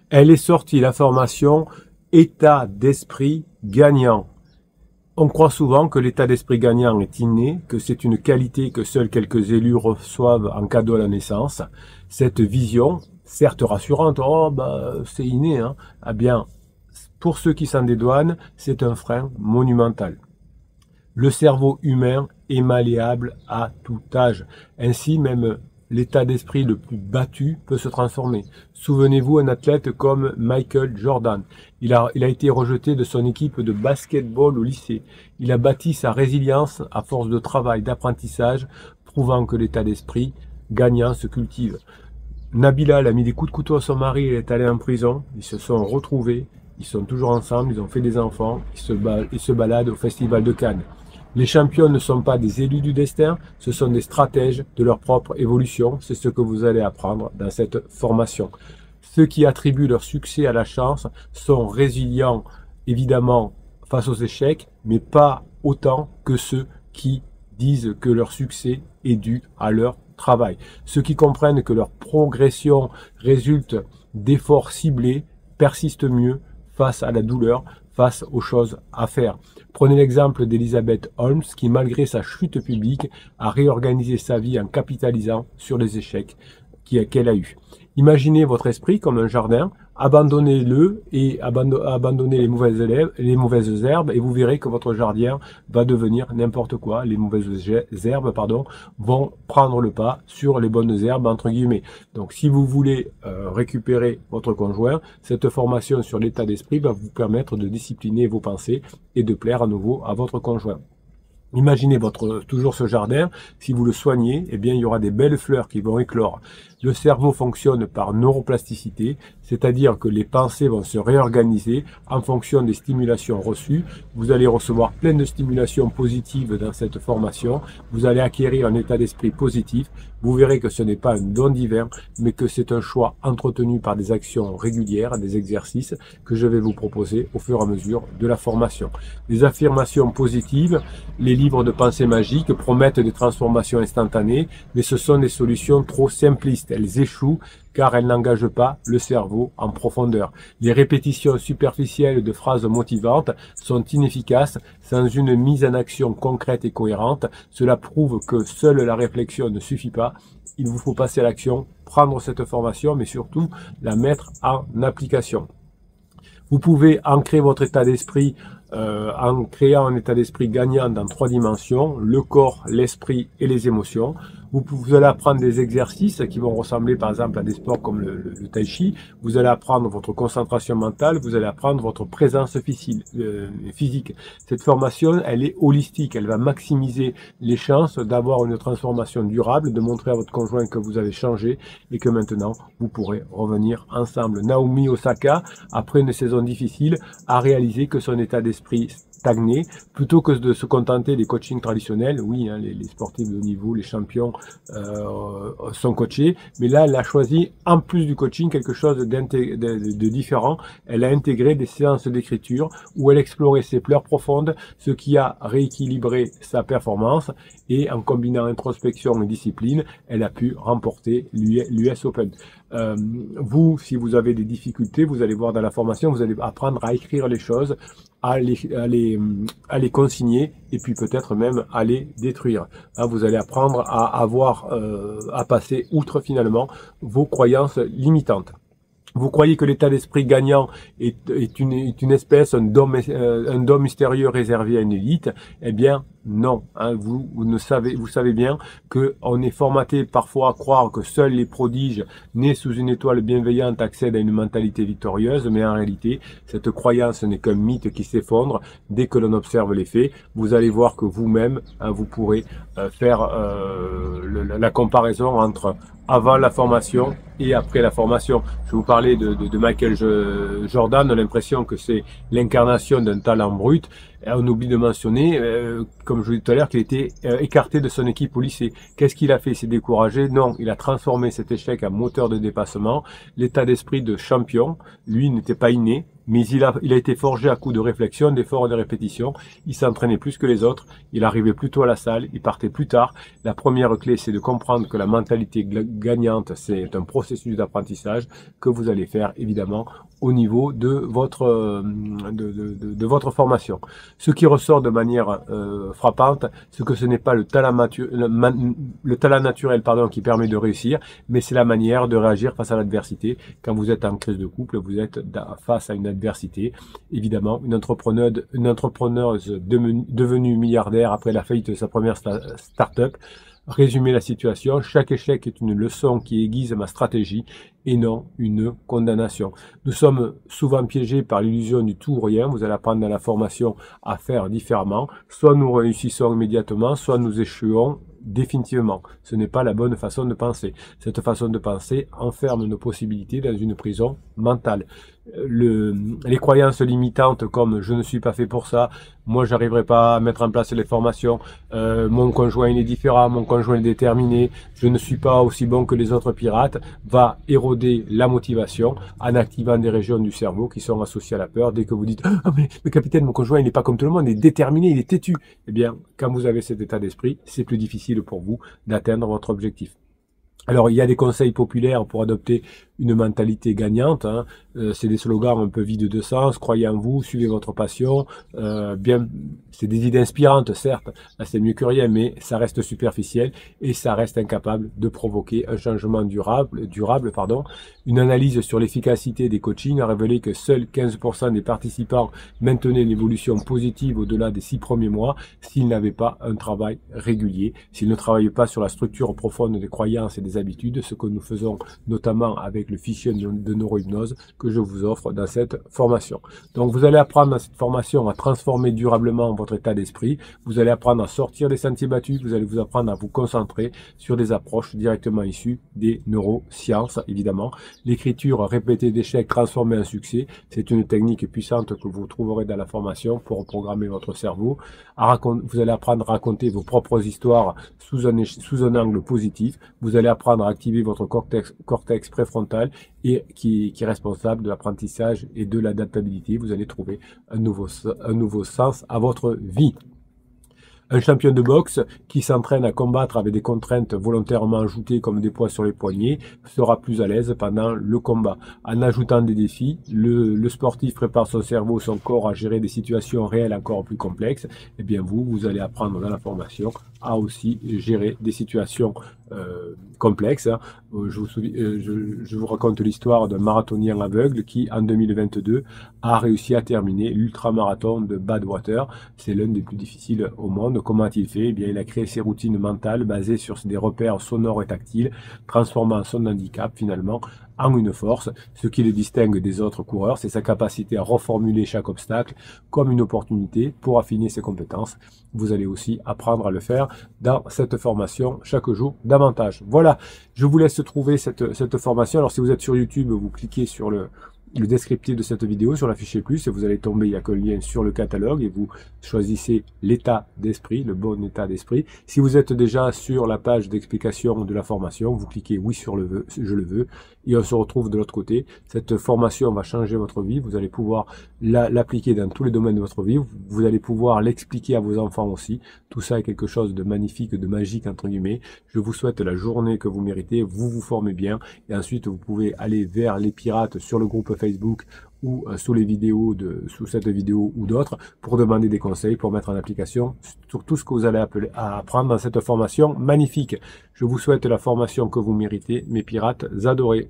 Elle est sortie, la formation état d'esprit gagnant. On croit souvent que l'état d'esprit gagnant est inné, que c'est une qualité que seuls quelques élus reçoivent en cadeau à la naissance. Cette vision, certes rassurante, oh c'est inné, hein. Eh bien, pour ceux qui s'en dédouanent, c'est un frein monumental. Le cerveau humain est malléable à tout âge. Ainsi, même l'état d'esprit le plus battu peut se transformer. Souvenez-vous, un athlète comme Michael Jordan. Il a été rejeté de son équipe de basketball au lycée. Il a bâti sa résilience à force de travail, d'apprentissage, prouvant que l'état d'esprit gagnant se cultive. Nabila a mis des coups de couteau à son mari, il est allé en prison. Ils se sont retrouvés, ils sont toujours ensemble, ils ont fait des enfants, ils se baladent au festival de Cannes. Les champions ne sont pas des élus du destin, ce sont des stratèges de leur propre évolution. C'est ce que vous allez apprendre dans cette formation. Ceux qui attribuent leur succès à la chance sont résilients, évidemment, face aux échecs, mais pas autant que ceux qui disent que leur succès est dû à leur travail. Ceux qui comprennent que leur progression résulte d'efforts ciblés persistent mieux face à la douleur, face aux choses à faire. Prenez l'exemple d'Elizabeth Holmes qui, malgré sa chute publique, a réorganisé sa vie en capitalisant sur les échecs qu'elle a eus. Imaginez votre esprit comme un jardin, abandonnez-le et abandonnez les mauvaises herbes et vous verrez que votre jardin va devenir n'importe quoi. Les mauvaises herbes, vont prendre le pas sur les bonnes herbes, entre guillemets. Donc, si vous voulez récupérer votre conjoint, cette formation sur l'état d'esprit va vous permettre de discipliner vos pensées et de plaire à nouveau à votre conjoint. Imaginez toujours ce jardin, si vous le soignez, eh bien, il y aura des belles fleurs qui vont éclore. Le cerveau fonctionne par neuroplasticité, c'est-à-dire que les pensées vont se réorganiser en fonction des stimulations reçues. Vous allez recevoir plein de stimulations positives dans cette formation. Vous allez acquérir un état d'esprit positif. Vous verrez que ce n'est pas un don divin, mais que c'est un choix entretenu par des actions régulières, des exercices que je vais vous proposer au fur et à mesure de la formation. Les affirmations positives, les livres de pensée magique promettent des transformations instantanées, mais ce sont des solutions trop simplistes. Elles échouent car elles n'engagent pas le cerveau en profondeur. Les répétitions superficielles de phrases motivantes sont inefficaces sans une mise en action concrète et cohérente. Cela prouve que seule la réflexion ne suffit pas. Il vous faut passer à l'action, prendre cette formation, mais surtout la mettre en application. Vous pouvez ancrer votre état d'esprit en créant un état d'esprit gagnant dans 3 dimensions, le corps, l'esprit et les émotions. Vous allez apprendre des exercices qui vont ressembler par exemple à des sports comme le tai chi. Vous allez apprendre votre concentration mentale, vous allez apprendre votre présence physique. Cette formation, elle est holistique, elle va maximiser les chances d'avoir une transformation durable, de montrer à votre conjoint que vous avez changé et que maintenant vous pourrez revenir ensemble. Naomi Osaka, après une saison difficile, a réalisé que son état d'esprit stagner, plutôt que de se contenter des coachings traditionnels. Oui, hein, les sportifs de haut niveau, les champions sont coachés, mais là elle a choisi en plus du coaching quelque chose de différent. Elle a intégré des séances d'écriture où elle explorait ses pleurs profondes, ce qui a rééquilibré sa performance, et en combinant introspection et discipline, elle a pu remporter l'US Open. Vous, si vous avez des difficultés, vous allez voir dans la formation, vous allez apprendre à écrire les choses, à les consigner et puis peut-être même à les détruire. Hein, vous allez apprendre à passer outre finalement vos croyances limitantes. Vous croyez que l'état d'esprit gagnant est une espèce, un don mystérieux réservé à une élite? Eh bien, non. Hein, vous savez bien que on est formaté parfois à croire que seuls les prodiges nés sous une étoile bienveillante accèdent à une mentalité victorieuse, mais en réalité, cette croyance n'est qu'un mythe qui s'effondre dès que l'on observe les faits. Vous allez voir que vous-même, hein, vous pourrez faire la comparaison entre avant la formation et après la formation. Je vous parlais de Michael Jordan, on a l'impression que c'est l'incarnation d'un talent brut, Et on oublie de mentionner, comme je vous l'ai dit tout à l'heure, qu'il était écarté de son équipe au lycée. Qu'est-ce qu'il a fait? Il s'est découragé? Non, il a transformé cet échec en moteur de dépassement. L'état d'esprit de champion, lui, n'était pas inné, mais il a été forgé à coup de réflexion, d'efforts et de répétition. Il s'entraînait plus que les autres, il arrivait plus tôt à la salle, il partait plus tard. La première clé, c'est de comprendre que la mentalité gagnante, c'est un processus d'apprentissage que vous allez faire, évidemment, au niveau de votre votre formation. Ce qui ressort de manière frappante, c'est que ce n'est pas le talent naturel qui permet de réussir, mais c'est la manière de réagir face à l'adversité. Quand vous êtes en crise de couple, vous êtes face à une adversité. Évidemment, une entrepreneuse devenue milliardaire après la faillite de sa première start-up. Résumer la situation, chaque échec est une leçon qui aiguise ma stratégie et non une condamnation. Nous sommes souvent piégés par l'illusion du tout ou rien. Vous allez apprendre dans la formation à faire différemment. Soit nous réussissons immédiatement, soit nous échouons définitivement. Ce n'est pas la bonne façon de penser. Cette façon de penser enferme nos possibilités dans une prison mentale. Les croyances limitantes comme je ne suis pas fait pour ça, moi j'arriverai pas à mettre en place les formations, mon conjoint il est différent, mon conjoint est déterminé, je ne suis pas aussi bon que les autres pirates, va éroder la motivation en activant des régions du cerveau qui sont associées à la peur. Dès que vous dites ah mais capitaine, mon conjoint il n'est pas comme tout le monde, il est déterminé, il est têtu, eh bien quand vous avez cet état d'esprit, c'est plus difficile pour vous d'atteindre votre objectif. Alors, il y a des conseils populaires pour adopter une mentalité gagnante. Hein. C'est des slogans un peu vides de sens. Croyez en vous, suivez votre passion. C'est des idées inspirantes, certes. Là, c'est mieux que rien, mais ça reste superficiel et ça reste incapable de provoquer un changement durable. Une analyse sur l'efficacité des coachings a révélé que seuls 15% des participants maintenaient une évolution positive au-delà des 6 premiers mois s'ils n'avaient pas un travail régulier, s'ils ne travaillaient pas sur la structure profonde des croyances et des habitudes, ce que nous faisons notamment avec le fichier de neurohypnose que je vous offre dans cette formation. Donc vous allez apprendre dans cette formation à transformer durablement votre état d'esprit, vous allez apprendre à sortir des sentiers battus, vous allez vous apprendre à vous concentrer sur des approches directement issues des neurosciences, évidemment. L'écriture répétée d'échecs transformée en succès, c'est une technique puissante que vous trouverez dans la formation pour reprogrammer votre cerveau. Vous allez apprendre à raconter vos propres histoires sous un angle positif, vous allez apprendre à activer votre cortex préfrontal et qui est responsable de l'apprentissage et de l'adaptabilité. Vous allez trouver un nouveau sens à votre vie. Un champion de boxe qui s'entraîne à combattre avec des contraintes volontairement ajoutées comme des poids sur les poignets sera plus à l'aise pendant le combat. En ajoutant des défis, le sportif prépare son cerveau, son corps à gérer des situations réelles encore plus complexes. Et bien vous allez apprendre dans la formation à aussi gérer des situations complexes. Hein. Je vous raconte l'histoire d'un marathonien aveugle qui, en 2022, a réussi à terminer l'ultramarathon de Badwater. C'est l'un des plus difficiles au monde. Comment a-t-il fait? Eh bien, il a créé ses routines mentales basées sur des repères sonores et tactiles, transformant son handicap finalement en une force. Ce qui le distingue des autres coureurs, c'est sa capacité à reformuler chaque obstacle comme une opportunité pour affiner ses compétences. Vous allez aussi apprendre à le faire dans cette formation chaque jour davantage. Voilà, je vous laisse trouver cette formation. Alors si vous êtes sur YouTube, vous cliquez sur le descriptif de cette vidéo, sur la fichier plus, et vous allez tomber, il n'y a qu'un lien sur le catalogue, et vous choisissez l'état d'esprit, le bon état d'esprit. Si vous êtes déjà sur la page d'explication de la formation, vous cliquez oui sur le je le veux, et on se retrouve de l'autre côté. Cette formation va changer votre vie, vous allez pouvoir l'appliquer dans tous les domaines de votre vie, vous allez pouvoir l'expliquer à vos enfants aussi. Tout ça est quelque chose de magnifique, de magique entre guillemets. Je vous souhaite la journée que vous méritez, vous vous formez bien, et ensuite vous pouvez aller vers les pirates sur le groupe Facebook ou sous cette vidéo ou d'autres pour demander des conseils, pour mettre en application sur tout ce que vous allez apprendre dans cette formation magnifique. Je vous souhaite la formation que vous méritez, mes pirates adorés.